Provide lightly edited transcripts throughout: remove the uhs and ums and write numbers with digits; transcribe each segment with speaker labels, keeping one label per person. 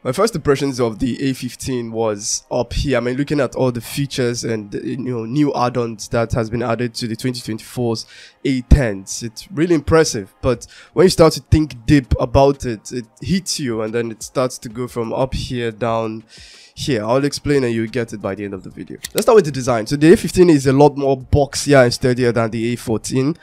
Speaker 1: My first impressions of the A15 was up here. I mean, looking at all the features and new add-ons that has been added to the 2024's A10s, it's really impressive. But when you start to think deep about it, it hits you, and then it starts to go from up here down here. I'll explain and you'll get it by the end of the video. Let's start with the design. So the A15 is a lot more boxier and sturdier than the A14.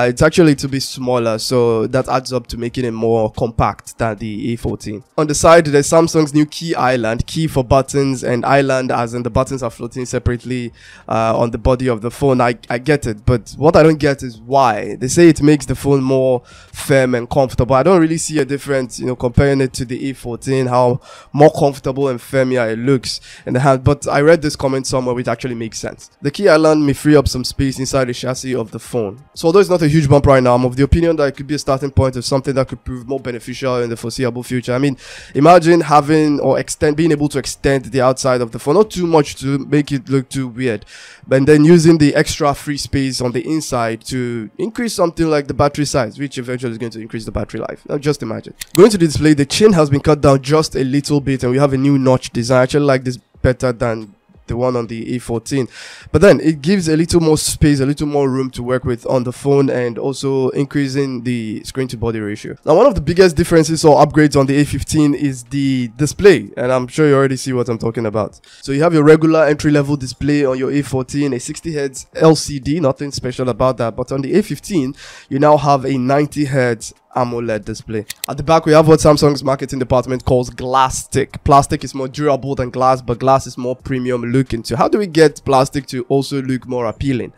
Speaker 1: It's actually to be smaller, so that adds up to making it more compact than the A14. On the side, there's Samsung's new key island, key for buttons, and island as in the buttons are floating separately on the body of the phone. I get it, but what I don't get is why. They say it makes the phone more firm and comfortable. I don't really see a difference, comparing it to the A14, how more comfortable and firmer it looks in the hand. But I read this comment somewhere which actually makes sense. The key island may free up some space inside the chassis of the phone. So although it's not a huge bump right now, I'm of the opinion that it could be a starting point of something that could prove more beneficial in the foreseeable future. I mean, imagine having or being able to extend the outside of the phone, not too much to make it look too weird, but then using the extra free space on the inside to increase something like the battery size, which eventually is going to increase the battery life. Now just imagine. Going to the display, the chin has been cut down just a little bit and we have a new notch design. I actually like this better than the one on the A14, but then it gives a little more space, a little more room to work with on the phone, and also increasing the screen to body ratio. Now, one of the biggest differences or upgrades on the A15 is the display, and I'm sure you already see what I'm talking about. So you have your regular entry-level display on your A14, a 60Hz LCD, nothing special about that, but on the A15 you now have a 90Hz AMOLED display. At the back we have what Samsung's marketing department calls Glasstic. Plastic is more durable than glass, but glass is more premium looking. So how do we get plastic to also look more appealing?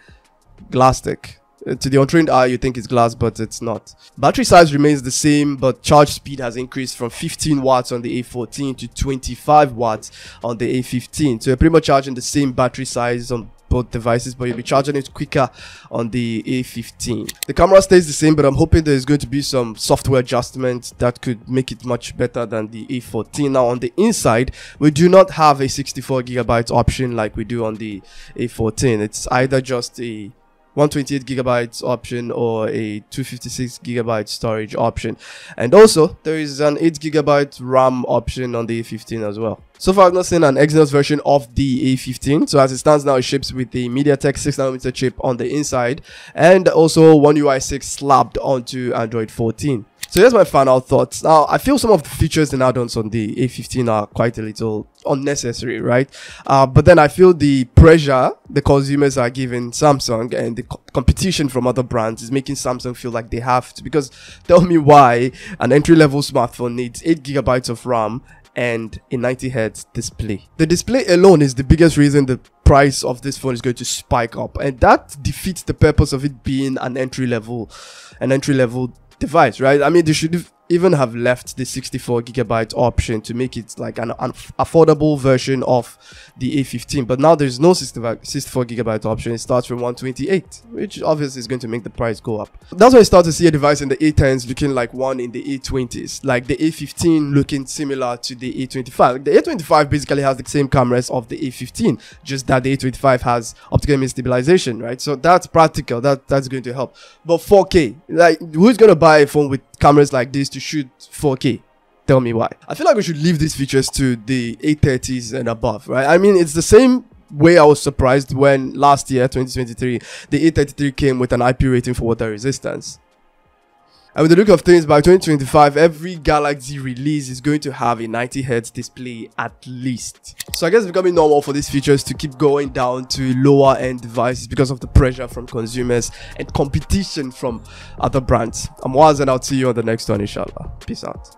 Speaker 1: Glasstic. To the untrained eye, you think it's glass, but it's not. Battery size remains the same, but charge speed has increased from 15 watts on the A14 to 25 watts on the A15. So you're pretty much charging the same battery size on both devices, but you'll be charging it quicker on the A15. The camera stays the same, but I'm hoping there's going to be some software adjustments that could make it much better than the A14. Now on the inside, we do not have a 64GB option like we do on the A14. It's either just a 128GB option or a 256GB storage option, and also there is an 8GB RAM option on the A15 as well. So far I've not seen an Exynos version of the A15, so as it stands now it ships with the MediaTek 6nm chip on the inside, and also One UI 6 slapped onto Android 14. So here's my final thoughts. Now, I feel some of the features and add-ons on the A15 are quite a little unnecessary, right? But then I feel the pressure the consumers are giving Samsung and the competition from other brands is making Samsung feel like they have to. Because tell me why an entry-level smartphone needs 8GB of RAM and a 90Hz display. The display alone is the biggest reason the price of this phone is going to spike up, and that defeats the purpose of it being an entry-level device, right? I mean, they should even have left the 64GB option to make it like an affordable version of the A15, but now there's no 64GB option. It starts from 128, which obviously is going to make the price go up. That's why you start to see a device in the A10s looking like one in the A20s, like the A15 looking similar to the A25. The A25 basically has the same cameras of the A15, just that the A25 has optical image stabilization, right? So that's practical, that's going to help. But 4K, like, who's going to buy a phone with cameras like this to shoot 4K? Tell me why. I feel like we should leave these features to the A30s and above, right? I mean, it's the same way I was surprised when last year, 2023, the A33 came with an IP rating for water resistance. And with the look of things, by 2025, every Galaxy release is going to have a 90Hz display at least. So I guess it's becoming normal for these features to keep going down to lower end devices because of the pressure from consumers and competition from other brands. I'm Waz, and I'll see you on the next one, inshallah. Peace out.